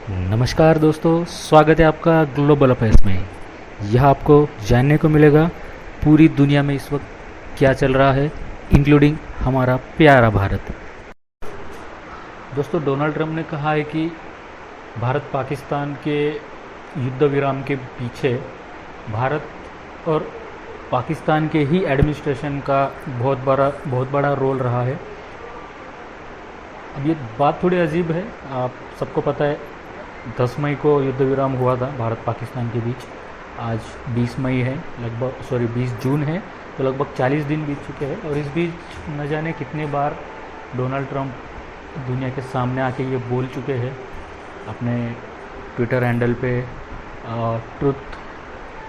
नमस्कार दोस्तों, स्वागत है आपका ग्लोबल अफेयर्स में। यह आपको जानने को मिलेगा पूरी दुनिया में इस वक्त क्या चल रहा है, इंक्लूडिंग हमारा प्यारा भारत। दोस्तों, डोनाल्ड ट्रंप ने कहा है कि भारत पाकिस्तान के युद्ध विराम के पीछे भारत और पाकिस्तान के ही एडमिनिस्ट्रेशन का बहुत बड़ा रोल रहा है। अब ये बात थोड़ी अजीब है। आप सबको पता है 10 मई को युद्ध विराम हुआ था भारत पाकिस्तान के बीच। आज 20 मई है, 20 जून है, तो लगभग 40 दिन बीत चुके हैं। और इस बीच न जाने कितने बार डोनाल्ड ट्रंप दुनिया के सामने आके ये बोल चुके हैं अपने ट्विटर हैंडल पे, ट्रुथ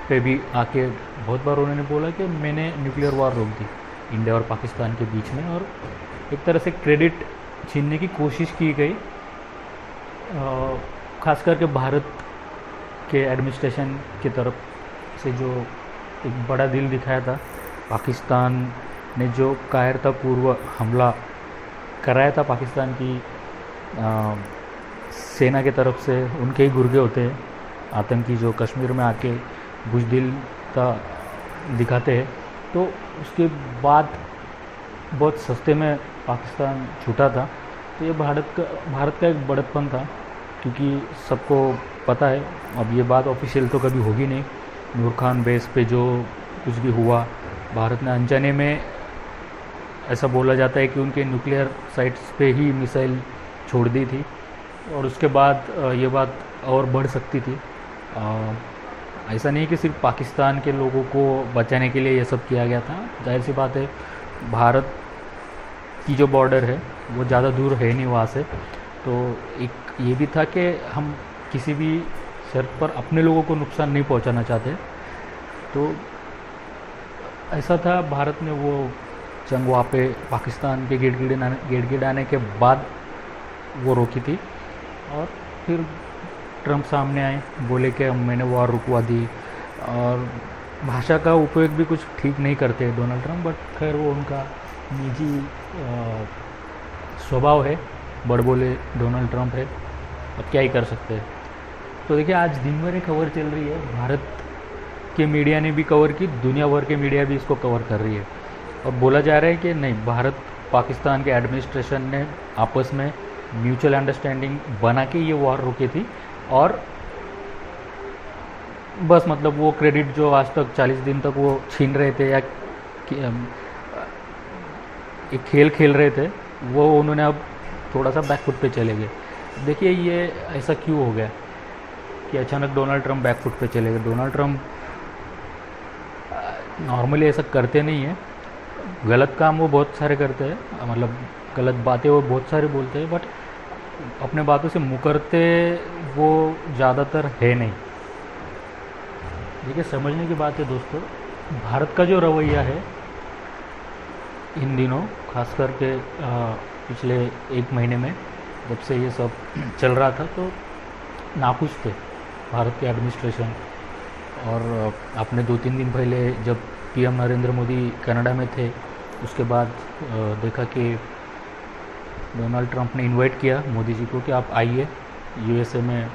पे भी आके बहुत बार उन्होंने बोला कि मैंने न्यूक्लियर वार रोक दी इंडिया और पाकिस्तान के बीच में। और एक तरह से क्रेडिट छीनने की कोशिश की गई, खास करके भारत के एडमिनिस्ट्रेशन की तरफ से जो एक बड़ा दिल दिखाया था। पाकिस्तान ने जो कायरतापूर्व हमला कराया था पाकिस्तान की सेना की तरफ से, उनके ही गुर्गे होते हैं आतंकी जो कश्मीर में आके बुजदिलता दिखाते हैं। तो उसके बाद बहुत सस्ते में पाकिस्तान छूटा था। तो ये भारत का एक बड़प्पन था, क्योंकि सबको पता है, अब ये बात ऑफिशियल तो कभी होगी नहीं, नूर खान बेस पे जो कुछ भी हुआ, भारत ने अनजाने में, ऐसा बोला जाता है कि उनके न्यूक्लियर साइट्स पे ही मिसाइल छोड़ दी थी। और उसके बाद ये बात और बढ़ सकती थी। ऐसा नहीं कि सिर्फ पाकिस्तान के लोगों को बचाने के लिए ये सब किया गया था। जाहिर सी बात है, भारत की जो बॉर्डर है वो ज़्यादा दूर है नहीं वहाँ से। तो एक ये भी था कि हम किसी भी शर्त पर अपने लोगों को नुकसान नहीं पहुंचाना चाहते। तो ऐसा था, भारत ने वो जंग वहाँ पे पाकिस्तान के गिड़गिड़ाने के बाद वो रोकी थी। और फिर ट्रंप सामने आए, बोले कि मैंने वॉर रुकवा दी। और भाषा का उपयोग भी कुछ ठीक नहीं करते डोनाल्ड ट्रंप, बट खैर वो उनका निजी स्वभाव है, बड़बोले डोनाल्ड ट्रंप है, अब क्या ही कर सकते हैं। तो देखिए, आज दिन भर एक खबर चल रही है, भारत के मीडिया ने भी कवर की, दुनिया भर के मीडिया भी इसको कवर कर रही है। और बोला जा रहा है कि नहीं, भारत पाकिस्तान के एडमिनिस्ट्रेशन ने आपस में म्यूचुअल अंडरस्टैंडिंग बना के ये वॉर रोकी थी। और बस मतलब वो क्रेडिट जो आज तक 40 दिन तक वो छीन रहे थे या एक खेल खेल रहे थे, वो उन्होंने अब थोड़ा सा बैकफुट पे चले गए। देखिए, ये ऐसा क्यों हो गया कि अचानक डोनाल्ड ट्रंप बैकफुट पे चले गए। डोनाल्ड ट्रंप नॉर्मली ऐसा करते नहीं है, गलत काम वो बहुत सारे करते हैं, मतलब गलत बातें वो बहुत सारे बोलते हैं, बट अपने बातों से मुकरते वो ज़्यादातर है नहीं। देखिए, समझने की बात है दोस्तों, भारत का जो रवैया है इन दिनों, खास करके पिछले एक महीने में जब से ये सब चल रहा था, तो नाखुश थे भारत के एडमिनिस्ट्रेशन। और आपने 2-3 दिन पहले जब पीएम नरेंद्र मोदी कनाडा में थे, उसके बाद देखा कि डोनाल्ड ट्रंप ने इनवाइट किया मोदी जी को कि आप आइए यूएसए में,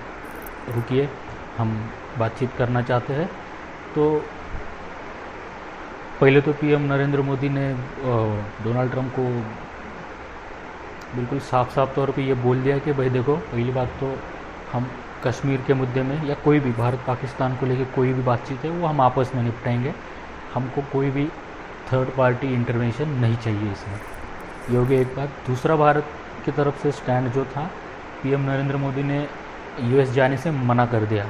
रुकिए, हम बातचीत करना चाहते हैं। तो पहले तो पीएम नरेंद्र मोदी ने डोनाल्ड ट्रंप को बिल्कुल साफ साफ तौर पे ये बोल दिया कि भाई देखो, पहली बात तो हम कश्मीर के मुद्दे में या कोई भी भारत पाकिस्तान को लेकर कोई भी बातचीत है वो हम आपस में निपटाएंगे, हमको कोई भी थर्ड पार्टी इंटरवेंशन नहीं चाहिए इसमें। ये हो गया एक बात। दूसरा, भारत की तरफ से स्टैंड जो था, पीएम नरेंद्र मोदी ने यूएस जाने से मना कर दिया।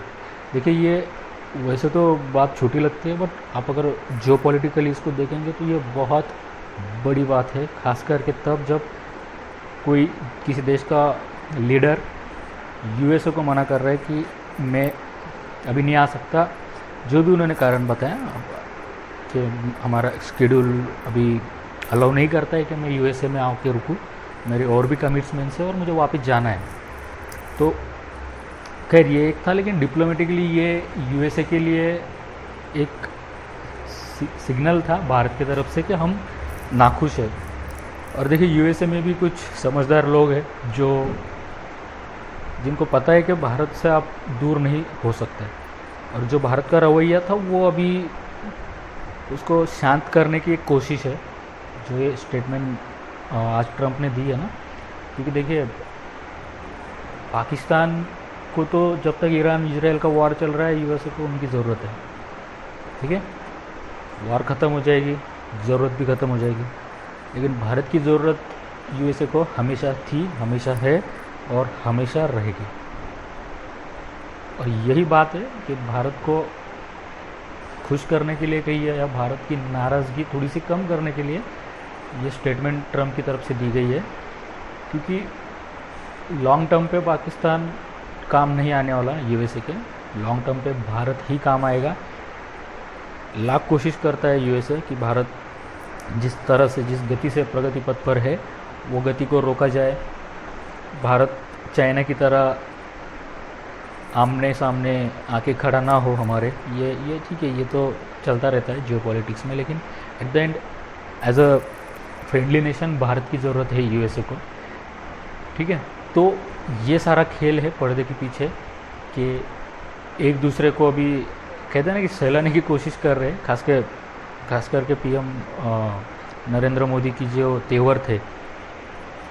देखिए, ये वैसे तो बात छोटी लगती है, बट आप अगर जियोपॉलिटिकली इसको देखेंगे तो ये बहुत बड़ी बात है, खास करके तब जब कोई किसी देश का लीडर यूएसए को मना कर रहा है कि मैं अभी नहीं आ सकता, जो भी उन्होंने कारण बताया कि हमारा स्केड्यूल अभी अलाउ नहीं करता है कि मैं यूएसए में आके रुकूँ, मेरे और भी कमिटमेंट्स है और मुझे वापस जाना है। तो खैर ये एक था, लेकिन डिप्लोमेटिकली ये यूएसए के लिए एक सिग्नल था भारत की तरफ से कि हम नाखुश है। और देखिए, यूएसए में भी कुछ समझदार लोग हैं जो जिनको पता है कि भारत से आप दूर नहीं हो सकते। और जो भारत का रवैया था वो अभी उसको शांत करने की एक कोशिश है, जो ये स्टेटमेंट आज ट्रंप ने दी है ना। क्योंकि देखिए, पाकिस्तान को तो जब तक ईरान इजराइल का वॉर चल रहा है यूएसए को उनकी ज़रूरत है, ठीक है। वॉर ख़त्म हो जाएगी, ज़रूरत भी ख़त्म हो जाएगी, लेकिन भारत की ज़रूरत यूएसए को हमेशा थी, हमेशा है और हमेशा रहेगी। और यही बात है कि भारत को खुश करने के लिए कही है, या भारत की नाराज़गी थोड़ी सी कम करने के लिए ये स्टेटमेंट ट्रंप की तरफ से दी गई है। क्योंकि लॉन्ग टर्म पे पाकिस्तान काम नहीं आने वाला यूएसए के, लॉन्ग टर्म पे भारत ही काम आएगा। लाख कोशिश करता है यूएसए कि भारत जिस तरह से, जिस गति से प्रगति पथ पर है, वो गति को रोका जाए। भारत चाइना की तरह आमने सामने आके खड़ा ना हो हमारे, ये ठीक है, ये तो चलता रहता है जियोपॉलिटिक्स में। लेकिन at the end as a friendly nation Bharat की ज़रूरत है यूएसए को, ठीक है। तो ये सारा खेल है पर्दे के पीछे कि एक दूसरे को अभी कहते हैं ना कि सहलाने की कोशिश कर रहे हैं। खास करके पीएम नरेंद्र मोदी की जो तेवर थे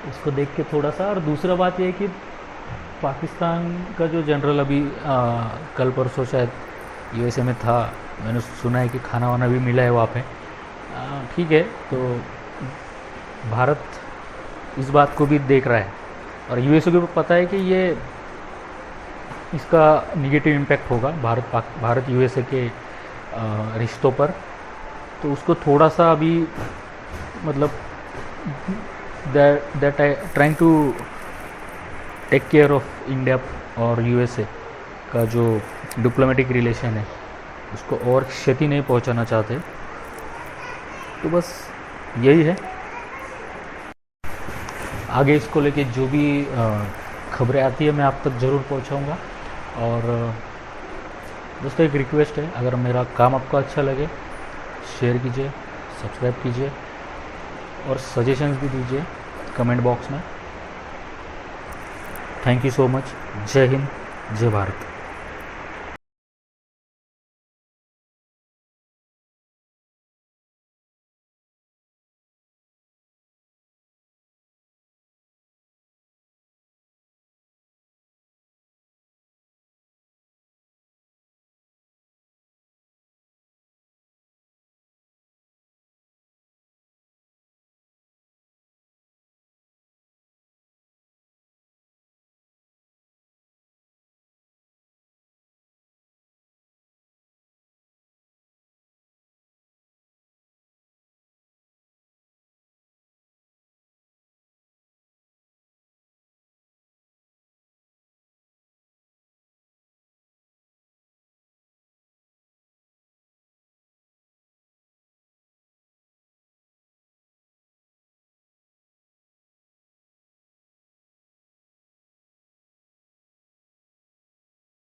उसको देख के थोड़ा सा। और दूसरा बात यह है कि पाकिस्तान का जो जनरल अभी कल परसों शायद यूएसए में था, मैंने सुना है कि खाना वाना भी मिला है वहाँ पे, ठीक है। तो भारत इस बात को भी देख रहा है और यूएसए को पता है कि ये इसका निगेटिव इम्पैक्ट होगा भारत यूएसए के रिश्तों पर। तो उसको थोड़ा सा अभी मतलब that trying to take care of India और यूएसए का जो डिप्लोमेटिक रिलेशन है उसको और क्षति नहीं पहुंचाना चाहते। तो बस यही है। आगे इसको लेके जो भी खबरें आती है मैं आप तक ज़रूर पहुंचाऊंगा। और दोस्तों एक रिक्वेस्ट है, अगर मेरा काम आपको अच्छा लगे शेयर कीजिए, सब्सक्राइब कीजिए और सजेशंस भी दीजिए कमेंट बॉक्स में। Thank you so much. जय हिंद, जय भारत।